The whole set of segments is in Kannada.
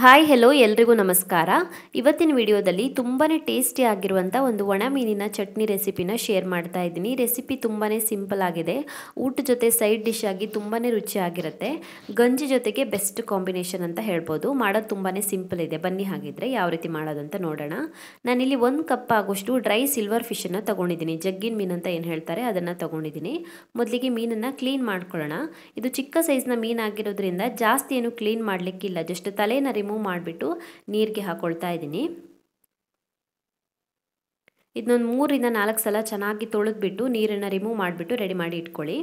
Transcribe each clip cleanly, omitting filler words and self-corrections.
ಹಾಯ್ ಹೆಲೋ ಎಲ್ರಿಗೂ ನಮಸ್ಕಾರ. ಇವತ್ತಿನ ವಿಡಿಯೋದಲ್ಲಿ ತುಂಬಾ ಟೇಸ್ಟಿ ಆಗಿರುವಂಥ ಒಂದು ಒಣ ಮೀನಿನ ಚಟ್ನಿ ರೆಸಿಪಿನ ಶೇರ್ ಮಾಡ್ತಾ ಇದ್ದೀನಿ. ರೆಸಿಪಿ ತುಂಬಾ ಸಿಂಪಲ್ ಆಗಿದೆ. ಊಟ ಜೊತೆ ಸೈಡ್ ಡಿಶ್ ಆಗಿ ತುಂಬಾ ರುಚಿಯಾಗಿರುತ್ತೆ. ಗಂಜಿ ಜೊತೆಗೆ ಬೆಸ್ಟ್ ಕಾಂಬಿನೇಷನ್ ಅಂತ ಹೇಳ್ಬೋದು. ಮಾಡೋದು ತುಂಬಾ ಸಿಂಪಲ್ ಇದೆ. ಬನ್ನಿ ಹಾಗಿದ್ರೆ ಯಾವ ರೀತಿ ಮಾಡೋದು ಅಂತ ನೋಡೋಣ. ನಾನಿಲ್ಲಿ 1 ಕಪ್ ಆಗೋಷ್ಟು ಡ್ರೈ ಸಿಲ್ವರ್ ಫಿಶನ್ನು ತೊಗೊಂಡಿದ್ದೀನಿ. ಜಗ್ಗಿನ ಮೀನು ಅಂತ ಏನು ಹೇಳ್ತಾರೆ ಅದನ್ನು ತೊಗೊಂಡಿದ್ದೀನಿ. ಮೊದಲಿಗೆ ಮೀನನ್ನು ಕ್ಲೀನ್ ಮಾಡ್ಕೊಳ್ಳೋಣ. ಇದು ಚಿಕ್ಕ ಸೈಜ್ನ ಮೀನಾಗಿರೋದ್ರಿಂದ ಜಾಸ್ತಿ ಏನು ಕ್ಲೀನ್ ಮಾಡಲಿಕ್ಕಿಲ್ಲ. ಜಸ್ಟ್ ತಲೆನ ರಿಮೂವ್ ಮಾಡಿಬಿಟ್ಟು ನೀರಿಗೆ ಹಾಕೊಳ್ತಾ ಇದ್ದೀನಿ. ಇದನ್ನೊಂದು 3 ರಿಂದ 4 ಸಲ ಚೆನ್ನಾಗಿ ತೊಳೆದ್ಬಿಟ್ಟು ನೀರನ್ನು ರಿಮೂವ್ ಮಾಡಿಬಿಟ್ಟು ರೆಡಿ ಮಾಡಿ ಇಟ್ಕೊಳ್ಳಿ.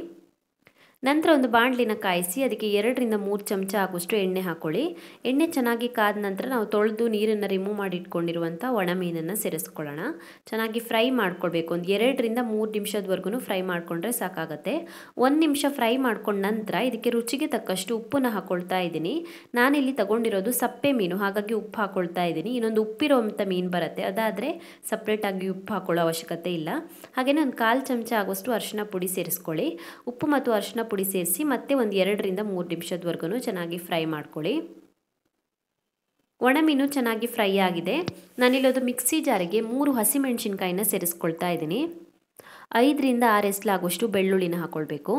ನಂತರ ಒಂದು ಬಾಣಲಿನ ಕಾಯಿಸಿ ಅದಕ್ಕೆ 2 ರಿಂದ 3 ಚಮಚ ಆಗುವಷ್ಟು ಎಣ್ಣೆ ಹಾಕೊಳ್ಳಿ. ಎಣ್ಣೆ ಚೆನ್ನಾಗಿ ಕಾದ ನಂತರ ನಾವು ತೊಳೆದು ನೀರನ್ನು ರಿಮೂವ್ ಮಾಡಿ ಇಟ್ಕೊಂಡಿರುವಂಥ ಒಣ ಮೀನನ್ನು ಸೇರಿಸ್ಕೊಳ್ಳೋಣ. ಚೆನ್ನಾಗಿ ಫ್ರೈ ಮಾಡ್ಕೊಳ್ಬೇಕು. ಒಂದು 2 ರಿಂದ 3 ನಿಮಿಷದವರೆಗೂ ಫ್ರೈ ಮಾಡಿಕೊಂಡ್ರೆ ಸಾಕಾಗುತ್ತೆ. 1 ನಿಮಿಷ ಫ್ರೈ ಮಾಡ್ಕೊಂಡ ನಂತರ ಇದಕ್ಕೆ ರುಚಿಗೆ ತಕ್ಕಷ್ಟು ಉಪ್ಪನ್ನು ಹಾಕೊಳ್ತಾ ಇದ್ದೀನಿ. ನಾನಿಲ್ಲಿ ತಗೊಂಡಿರೋದು ಸಪ್ಪೆ ಮೀನು, ಹಾಗಾಗಿ ಉಪ್ಪು ಹಾಕೊಳ್ತಾ ಇದ್ದೀನಿ. ಇನ್ನೊಂದು ಉಪ್ಪಿರೋವಂಥ ಮೀನು ಬರುತ್ತೆ, ಅದಾದರೆ ಸಪ್ರೇಟಾಗಿ ಉಪ್ಪು ಹಾಕೊಳ್ಳೋ ಅವಶ್ಯಕತೆ ಇಲ್ಲ. ಹಾಗೆಯೇ ಒಂದು 1/4 ಚಮಚ ಆಗುವಷ್ಟು ಅರಿಶಿನ ಪುಡಿ ಸೇರಿಸ್ಕೊಳ್ಳಿ. ಉಪ್ಪು ಮತ್ತು ಅರಿಶಿನ ಪುಡಿ ಸೇರಿಸಿ ಮತ್ತೆ ಒಂದು 2 ರಿಂದ 3 ನಿಮಿಷದವರೆಗೂ ಚೆನ್ನಾಗಿ ಫ್ರೈ ಮಾಡ್ಕೊಳ್ಳಿ. ಒಣ ಮೀನು ಚೆನ್ನಾಗಿ ಫ್ರೈ ಆಗಿದೆ. ನಾನಿಲ್ಲೊಂದು ಮಿಕ್ಸಿ ಜಾರಿಗೆ 3 ಹಸಿಮೆಣಸಿನ್ಕಾಯಿನ ಸೇರಿಸ್ಕೊಳ್ತಾ ಇದ್ದೀನಿ. 5 ರಿಂದ 6 ಎಸ್ಲಾಗುವಷ್ಟು ಬೆಳ್ಳುಳ್ಳಿನ ಹಾಕೊಳ್ಬೇಕು.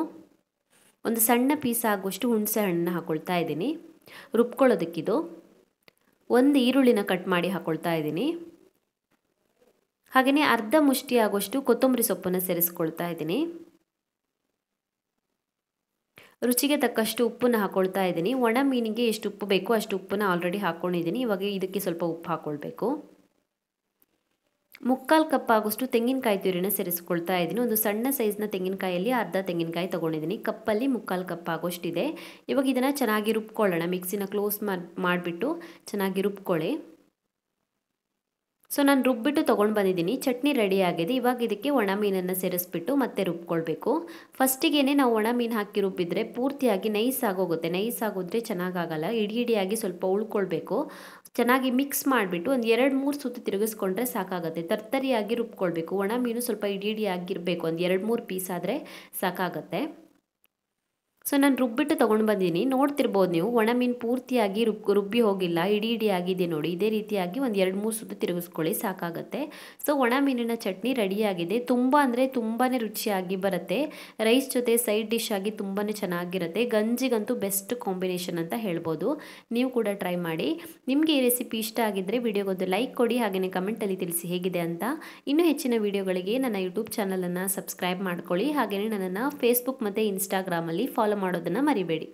ಒಂದು ಸಣ್ಣ ಪೀಸ್ ಆಗುವಷ್ಟು ಹುಣಸೆ ಹಣ್ಣನ್ನ ಹಾಕೊಳ್ತಾ ಇದ್ದೀನಿ. ರುಬ್ಕೊಳ್ಳೋದಕ್ಕಿದು. ಒಂದು ಈರುಳ್ಳಿನ ಕಟ್ ಮಾಡಿ ಹಾಕೊಳ್ತಾ ಇದ್ದೀನಿ. ಹಾಗೆಯೇ ಅರ್ಧ ಮುಷ್ಟಿ ಆಗುವಷ್ಟು ಕೊತ್ತಂಬರಿ ಸೊಪ್ಪನ್ನು ಸೇರಿಸ್ಕೊಳ್ತಾ ಇದ್ದೀನಿ. ರುಚಿಗೆ ತಕ್ಕಷ್ಟು ಉಪ್ಪನ್ನು ಹಾಕೊಳ್ತಾ ಇದ್ದೀನಿ. ಒಣ ಮೀನಿಗೆ ಎಷ್ಟು ಉಪ್ಪು ಬೇಕೋ ಅಷ್ಟು ಉಪ್ಪನ್ನು ಆಲ್ರೆಡಿ ಹಾಕ್ಕೊಂಡಿದ್ದೀನಿ. ಇವಾಗ ಇದಕ್ಕೆ ಸ್ವಲ್ಪ ಉಪ್ಪು ಹಾಕ್ಕೊಳ್ಬೇಕು. 3/4 ಕಪ್ ಆಗುವಷ್ಟು ತೆಂಗಿನಕಾಯಿ ತುರಿನ ಸೇರಿಸ್ಕೊಳ್ತಾ ಇದ್ದೀನಿ. ಒಂದು ಸಣ್ಣ ಸೈಜ್ನ ತೆಂಗಿನಕಾಯಲ್ಲಿ ಅರ್ಧ ತೆಂಗಿನಕಾಯಿ ತೊಗೊಂಡಿದ್ದೀನಿ. ಕಪ್ಪಲ್ಲಿ 3/4 ಕಪ್ ಆಗೋಷ್ಟಿದೆ. ಇವಾಗ ಇದನ್ನು ಚೆನ್ನಾಗಿ ರುಬ್ಕೊಳ್ಳೋಣ. ಮಿಕ್ಸಿನ ಕ್ಲೋಸ್ ಮಾಡಿಬಿಟ್ಟು ಚೆನ್ನಾಗಿ ರುಬ್ಕೊಳ್ಳಿ. ಸೊ ನಾನು ರುಬ್ಬಿಟ್ಟು ತೊಗೊಂಡು ಬಂದಿದ್ದೀನಿ. ಚಟ್ನಿ ರೆಡಿ ಆಗಿದೆ. ಇವಾಗ ಇದಕ್ಕೆ ಒಣ ಮೀನನ್ನು ಸೇರಿಸ್ಬಿಟ್ಟು ಮತ್ತೆ ರುಬ್ಕೊಳ್ಬೇಕು. ಫಸ್ಟಿಗೆ ನಾವು ಒಣ ಮೀನು ಹಾಕಿ ರುಬ್ಬಿದ್ರೆ ಪೂರ್ತಿಯಾಗಿ ನೈಸ್ ಆಗೋಗುತ್ತೆ. ನೈಸ್ ಆಗೋದ್ರೆ ಚೆನ್ನಾಗಾಗಲ್ಲ. ಇಡಿಯಾಗಿ ಸ್ವಲ್ಪ ಉಳ್ಕೊಳ್ಬೇಕು. ಚೆನ್ನಾಗಿ ಮಿಕ್ಸ್ ಮಾಡಿಬಿಟ್ಟು ಒಂದು 2-3 ಸುತ್ತು ತಿರುಗಿಸ್ಕೊಂಡ್ರೆ ಸಾಕಾಗುತ್ತೆ. ತರ್ತರಿಯಾಗಿ ರುಬ್ಕೊಳ್ಬೇಕು. ಒಣ ಮೀನು ಸ್ವಲ್ಪ ಇಡಿಯಾಗಿರಬೇಕು. ಒಂದು 2-3 ಪೀಸ್ ಆದರೆ ಸಾಕಾಗುತ್ತೆ. ಸೊ ನಾನು ರುಬ್ಬಿಟ್ಟು ತೊಗೊಂಡು ಬಂದಿದ್ದೀನಿ. ನೋಡ್ತಿರ್ಬೋದು ನೀವು, ಒಣ ಮೀನು ಪೂರ್ತಿಯಾಗಿ ರುಬ್ಬಿ ಹೋಗಿಲ್ಲ, ಇಡಿ ಆಗಿದೆ ನೋಡಿ. ಇದೇ ರೀತಿಯಾಗಿ ಒಂದು 2-3 ಸುತ್ತು ತಿರುಗಿಸ್ಕೊಳ್ಳಿ, ಸಾಕಾಗುತ್ತೆ. ಸೊ ಒಣ ಮೀನಿನ ಚಟ್ನಿ ರೆಡಿಯಾಗಿದೆ. ತುಂಬ ಅಂದರೆ ತುಂಬಾ ರುಚಿಯಾಗಿ ಬರುತ್ತೆ. ರೈಸ್ ಜೊತೆ ಸೈಡ್ ಡಿಶ್ ಆಗಿ ತುಂಬಾ ಚೆನ್ನಾಗಿರುತ್ತೆ. ಗಂಜಿಗಂತೂ ಬೆಸ್ಟ್ ಕಾಂಬಿನೇಷನ್ ಅಂತ ಹೇಳ್ಬೋದು. ನೀವು ಕೂಡ ಟ್ರೈ ಮಾಡಿ. ನಿಮಗೆ ಈ ರೆಸಿಪಿ ಇಷ್ಟ ಆಗಿದ್ದರೆ ವಿಡಿಯೋಗೊಂದು ಲೈಕ್ ಕೊಡಿ. ಹಾಗೆಯೇ ಕಮೆಂಟಲ್ಲಿ ತಿಳಿಸಿ ಹೇಗಿದೆ ಅಂತ. ಇನ್ನೂ ಹೆಚ್ಚಿನ ವಿಡಿಯೋಗಳಿಗೆ ನನ್ನ ಯೂಟ್ಯೂಬ್ ಚಾನಲನ್ನು ಸಬ್ಸ್ಕ್ರೈಬ್ ಮಾಡ್ಕೊಳ್ಳಿ. ಹಾಗೆಯೇ ನನ್ನನ್ನು ಫೇಸ್ಬುಕ್ ಮತ್ತು ಇನ್ಸ್ಟಾಗ್ರಾಮಲ್ಲಿ ಫಾಲೋ ಮಾಡೋದನ್ನು ಮರಿಬೇಡಿ.